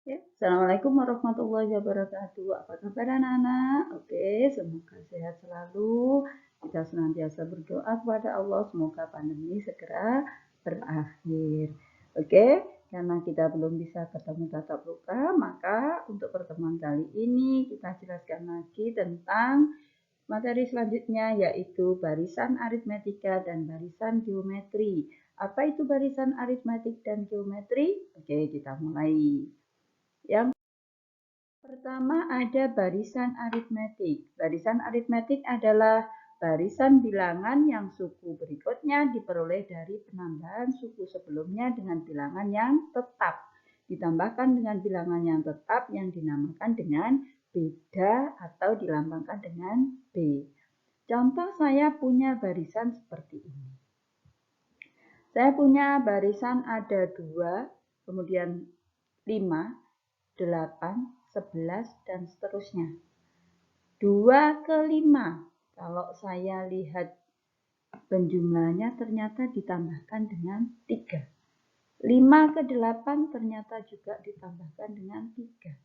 Ya, Assalamualaikum warahmatullahi wabarakatuh. Apa kabar anak-anak? Oke, semoga sehat selalu. Kita senantiasa berdoa kepada Allah semoga pandemi segera berakhir. Oke, karena kita belum bisa ketemu tatap muka, maka untuk pertemuan kali ini kita jelaskan lagi tentang materi selanjutnya yaitu barisan aritmetika dan barisan geometri. Apa itu barisan aritmetik dan geometri? Oke, kita mulai. Yang pertama ada barisan aritmetik. Barisan aritmetik adalah barisan bilangan yang suku berikutnya diperoleh dari penambahan suku sebelumnya dengan bilangan yang tetap. Ditambahkan dengan bilangan yang tetap yang dinamakan dengan beda atau dilambangkan dengan B. Contoh saya punya barisan seperti ini. Saya punya barisan ada 2, kemudian 5, 8, 11, dan seterusnya. 2 ke 5, kalau saya lihat penjumlahnya ternyata ditambahkan dengan 3. 5 ke 8 ternyata juga ditambahkan dengan 3.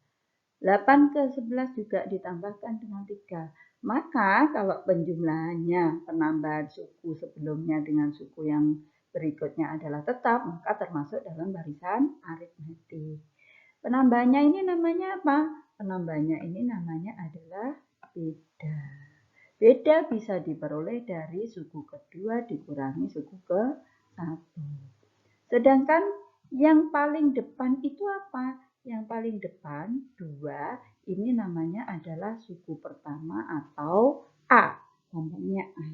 8 ke 11 juga ditambahkan dengan 3. Maka kalau penjumlahannya penambahan suku sebelumnya dengan suku yang berikutnya adalah tetap, maka termasuk dalam barisan aritmetik. Penambahannya ini namanya apa? Penambahannya ini namanya adalah beda. Beda bisa diperoleh dari suku kedua dikurangi suku ke 1. Sedangkan yang paling depan itu apa? Yang paling depan 2 ini namanya adalah suku pertama atau A. Contohnya A.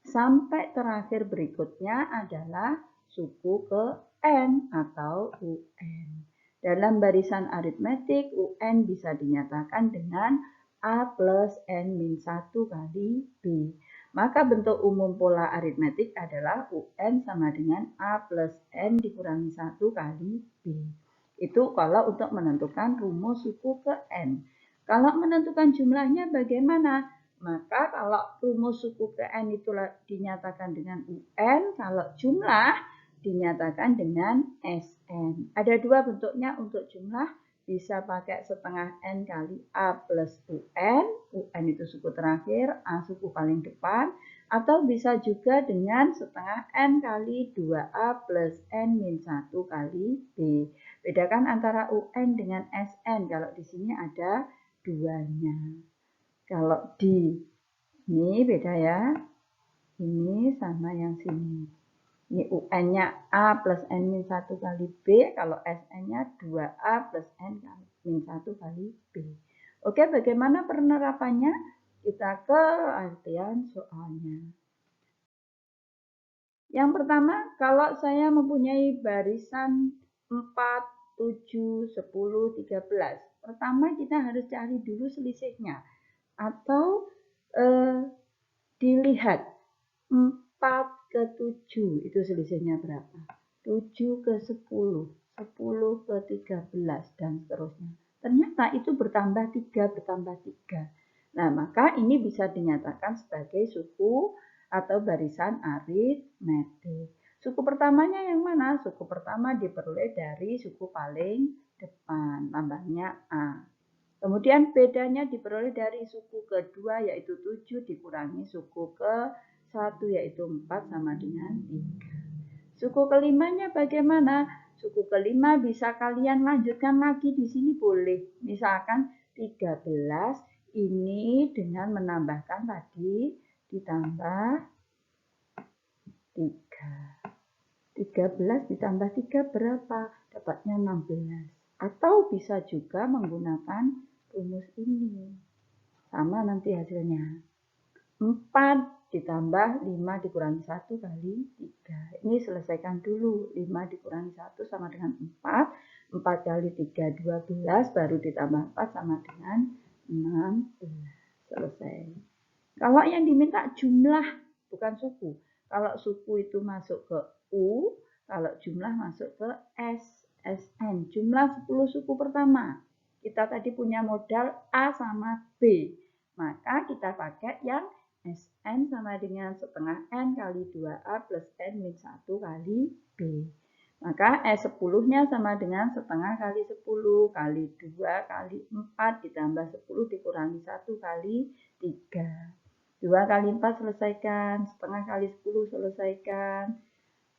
Sampai terakhir berikutnya adalah suku ke N atau UN. Dalam barisan aritmetik, UN bisa dinyatakan dengan A plus N-1 kali B. Maka bentuk umum pola aritmetik adalah UN sama dengan A plus N dikurangi 1 kali B. Itu kalau untuk menentukan rumus suku ke N. Kalau menentukan jumlahnya bagaimana? Maka kalau rumus suku ke N itu dinyatakan dengan UN, kalau jumlah dinyatakan dengan SN. Ada 2 bentuknya untuk jumlah, bisa pakai setengah N kali A plus UN, UN itu suku terakhir, A suku paling depan, atau bisa juga dengan setengah N kali 2A plus N-1 kali B. Bedakan antara UN dengan SN, kalau di sini ada duanya. Kalau di ini beda ya. Ini sama yang sini. Ini UN-nya A plus N-1 kali B. Kalau SN-nya 2A plus N-1 kali B. Oke, bagaimana penerapannya? Kita ke artian soalnya. Yang pertama, kalau saya mempunyai barisan 4, 7, 10, 13. Pertama kita harus cari dulu selisihnya. Atau dilihat 4 ke 7 itu selisihnya berapa? 7 ke 10, 10 ke 13 dan seterusnya. Ternyata itu bertambah 3, bertambah 3. Nah, maka ini bisa dinyatakan sebagai suku atau barisan aritmetik. Suku pertamanya yang mana? Suku pertama diperoleh dari suku paling depan, tambahnya A. Kemudian bedanya diperoleh dari suku kedua yaitu 7 dikurangi suku ke 1 yaitu 4 sama dengan 3. Suku kelimanya bagaimana? Suku kelima bisa kalian lanjutkan lagi di sini boleh. Misalkan 13 ini dengan menambahkan tadi ditambah 3. 13 ditambah 3 berapa? Dapatnya 16. Atau bisa juga menggunakan rumus ini. Sama nanti hasilnya. 4 ditambah 5 dikurangi 1 kali 3. Ini selesaikan dulu. 5 dikurangi 1 sama dengan 4. 4 kali 3, 12. Baru ditambah 4 sama dengan 16. Selesai. Kalau yang diminta jumlah, bukan suku. Kalau suku itu masuk ke U, kalau jumlah masuk ke S, SN. Jumlah 10 suku pertama. Kita tadi punya modal A sama B. Maka kita pakai yang SN sama dengan setengah N kali 2A plus N min 1 kali B. Maka S10-nya sama dengan setengah kali 10 kali 2 kali 4 ditambah 10 dikurangi 1 kali 3. 2 kali 4 selesaikan, setengah kali 10 selesaikan.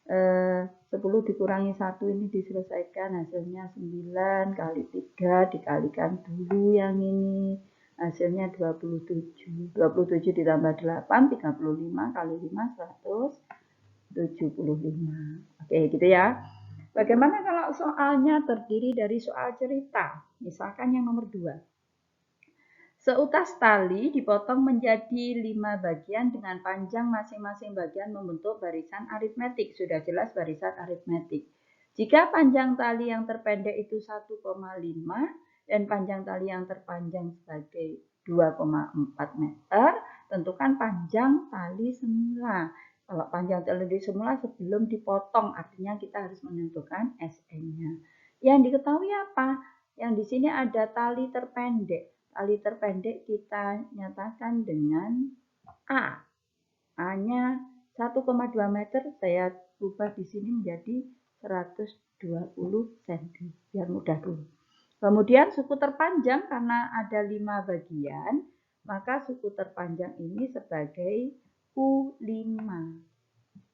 10 dikurangi 1 ini diselesaikan, hasilnya 9 kali 3 dikalikan dulu yang ini. Hasilnya 27. 27 ditambah 8, 35 kali 5, 175. Oke, gitu ya. Bagaimana kalau soalnya terdiri dari soal cerita? Misalkan yang nomor 2. Seutas tali dipotong menjadi 5 bagian dengan panjang masing-masing bagian membentuk barisan aritmetik. Sudah jelas barisan aritmetik. Jika panjang tali yang terpendek itu 1,5 dan panjang tali yang terpanjang sebagai 2,4 meter, tentukan panjang tali semula. Kalau panjang tali semula sebelum dipotong, artinya kita harus menentukan SN-nya. Yang diketahui apa? Yang di sini ada tali terpendek. Tali terpendek kita nyatakan dengan A. A-nya 1,2 meter, saya ubah di sini menjadi 120 cm, biar mudah dulu. Kemudian suku terpanjang karena ada 5 bagian, maka suku terpanjang ini sebagai U5.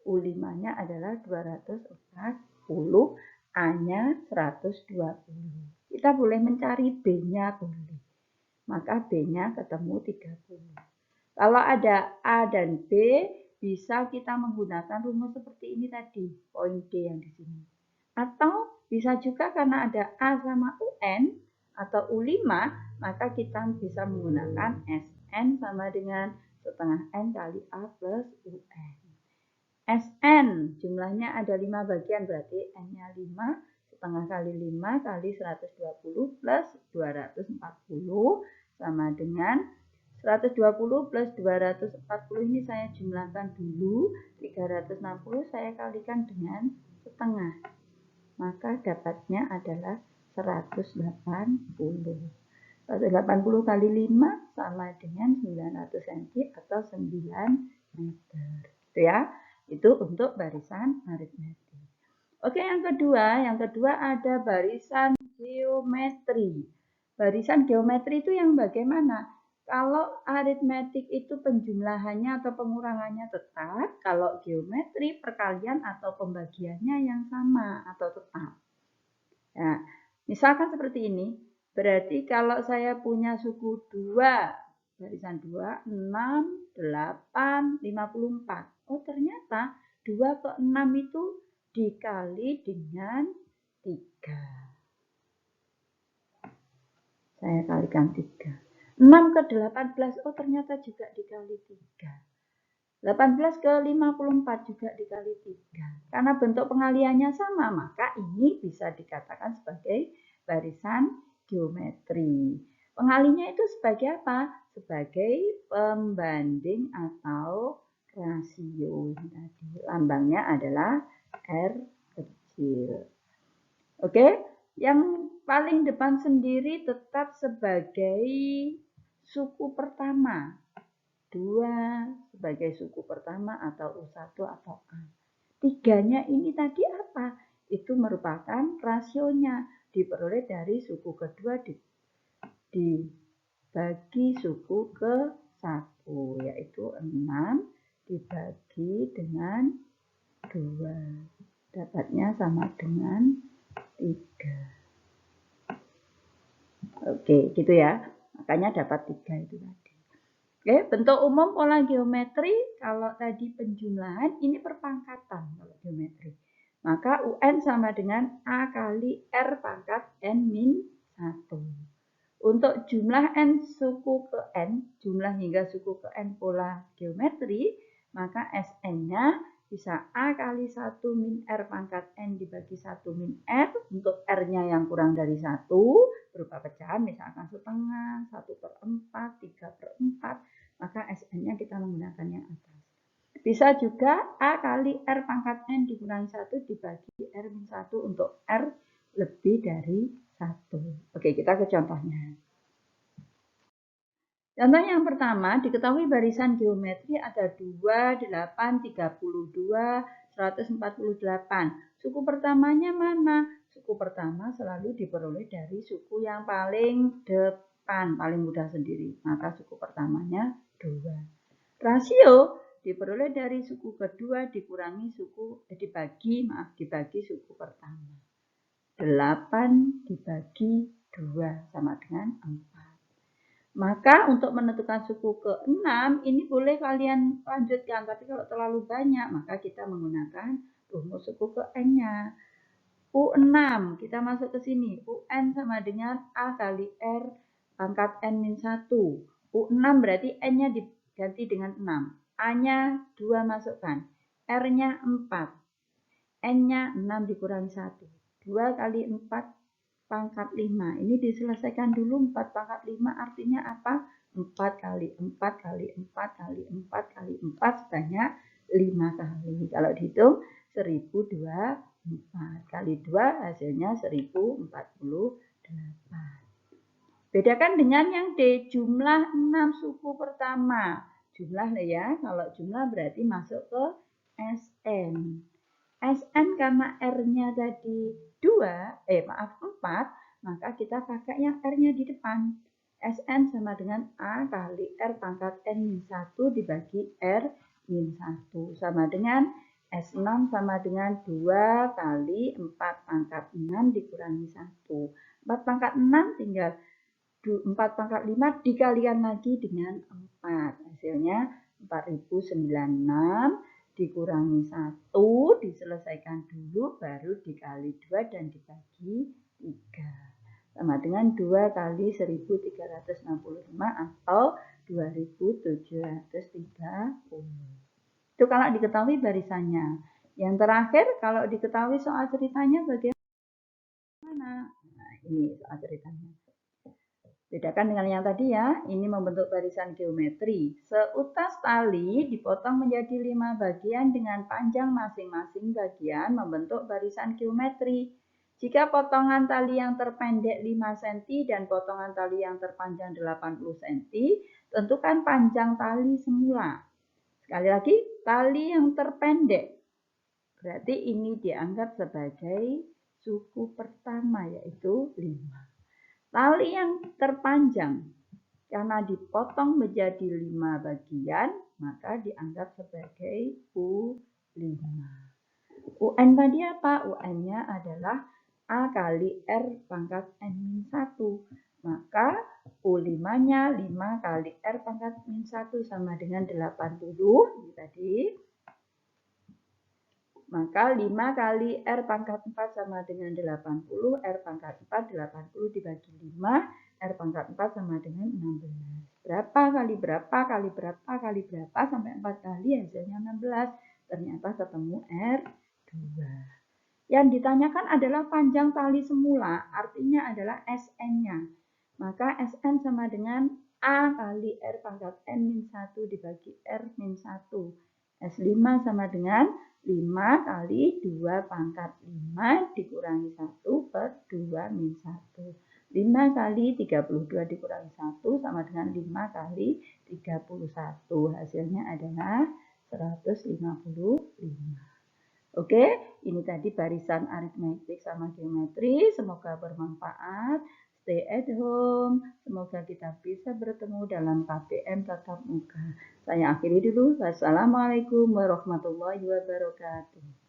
U5-nya adalah 240, A-nya 120. Kita boleh mencari B-nya boleh. Maka B-nya ketemu 30. Kalau ada A dan B, bisa kita menggunakan rumus seperti ini tadi, poin D yang di sini. Atau bisa juga karena ada A sama UN atau U5, maka kita bisa menggunakan SN sama dengan setengah N kali A plus UN. SN jumlahnya ada 5 bagian, berarti N-nya 5, setengah kali 5 kali 120 plus 240 sama dengan 120 plus 240 ini saya jumlahkan dulu, 360 saya kalikan dengan setengah. Maka dapatnya adalah 180. 180 kali 5 sama dengan 900 cm atau 9 meter. Gitu ya. Itu untuk barisan aritmetik. Oke, yang kedua ada barisan geometri. Barisan geometri itu yang bagaimana? Kalau aritmetik itu penjumlahannya atau pengurangannya tetap, kalau geometri perkalian atau pembagiannya yang sama atau tetap. Nah, misalkan seperti ini, berarti kalau saya punya suku 2, barisan 2, 6, 8, 54. Oh, ternyata 2 ke 6 itu dikali dengan 3. Saya kalikan 3. 6 ke 18, oh ternyata juga dikali 3. 18 ke 54 juga dikali 3. Karena bentuk pengaliannya sama, maka ini bisa dikatakan sebagai barisan geometri. Pengalinya itu sebagai apa? Sebagai pembanding atau rasio. Lambangnya adalah R kecil. Oke, yang paling depan sendiri tetap sebagai suku pertama. 2 sebagai suku pertama atau U1 atau A. 3-nya ini tadi apa? Itu merupakan rasionya. Diperoleh dari suku kedua dibagi suku ke-1, yaitu 6 dibagi dengan 2. Dapatnya sama dengan 3. Oke, gitu ya. Makanya dapat 3 itu tadi. Oke, bentuk umum pola geometri, kalau tadi penjumlahan, ini perpangkatan kalau geometri. Maka UN sama dengan A kali R pangkat N min 1. Untuk jumlah N suku ke N, jumlah hingga suku ke N pola geometri, maka SN-nya bisa A kali 1 min R pangkat N dibagi 1 min R. Untuk R-nya yang kurang dari 1, berupa pecahan misalkan setengah, 1/4, 3/4, maka SN-nya kita menggunakan yang atas. Bisa juga A kali R pangkat N dikurangi 1 dibagi R min 1 untuk R lebih dari 1. Oke, kita ke contohnya. Contoh yang pertama, diketahui barisan geometri ada 2, 8, 32, 148. Suku pertamanya mana? Suku pertama selalu diperoleh dari suku yang paling depan, paling mudah sendiri. Maka suku pertamanya 2. Rasio diperoleh dari suku kedua dikurangi dibagi suku pertama. 8 dibagi 2 sama dengan 4. Maka untuk menentukan suku ke-6 ini boleh kalian lanjutkan, tapi kalau terlalu banyak maka kita menggunakan rumus suku ke N-nya. U6 kita masuk ke sini. UN sama dengan A kali R pangkat N-1. U6 berarti N-nya diganti dengan 6. A-nya 2 masukkan. R-nya 4. N-nya 6 dikurangi 1. 2 kali 4 pangkat 5. Ini diselesaikan dulu. 4 pangkat 5 artinya apa? 4 kali 4 kali 4 kali 4 kali 4 sebanyak 5 kali. Kalau dihitung 1024 kali 2 hasilnya 1048. Bedakan dengan yang D, jumlah 6 suku pertama. Jumlah ya, kalau jumlah berarti masuk ke SN. SN karena R-nya tadi 4, maka kita pakai yang R-nya di depan. SN sama dengan A kali R pangkat N-1 dibagi R-1. Sama dengan S6 sama dengan 2 kali 4 pangkat 6 dikurangi 1. 4 pangkat 6 tinggal 4 pangkat 5 dikalikan lagi dengan 4. Hasilnya 4096 dikurangi 1, diselesaikan dulu, baru dikali 2 dan dibagi 3. Sama dengan 2 kali 1365 atau 2730. Itu kalau diketahui barisannya. Yang terakhir, kalau diketahui soal ceritanya bagaimana? Nah, ini soal ceritanya. Bedakan dengan yang tadi ya, ini membentuk barisan geometri. Seutas tali dipotong menjadi 5 bagian dengan panjang masing-masing bagian membentuk barisan geometri. Jika potongan tali yang terpendek 5 cm dan potongan tali yang terpanjang 80 cm, tentukan panjang tali semula. Sekali lagi, tali yang terpendek. Berarti ini dianggap sebagai suku pertama, yaitu 5. Tali yang terpanjang karena dipotong menjadi 5 bagian, maka dianggap sebagai U5. UN tadi apa? UN-nya adalah A kali R pangkat N-1. Maka U5-nya 5 kali R pangkat N-1 sama dengan 80. Ini tadi. Maka 5 kali R pangkat 4 sama dengan 80. R pangkat 4, 80 dibagi 5. R pangkat 4 sama dengan 16. Berapa kali berapa kali berapa kali berapa sampai 4 kali hasilnya 16. Ternyata ketemu R2. Yang ditanyakan adalah panjang tali semula. Artinya adalah SN-nya. Maka SN sama dengan A kali R pangkat N-1 dibagi R-1. S5 sama dengan 5 kali 2 pangkat 5 dikurangi 1 per 2 min 1. 5 kali 32 dikurangi 1 sama dengan 5 kali 31. Hasilnya adalah 155. Oke, ini tadi barisan aritmetik sama geometri. Semoga bermanfaat. Stay at home. Semoga kita bisa bertemu dalam KPM tatap muka. Saya akhiri dulu. Wassalamualaikum warahmatullahi wabarakatuh.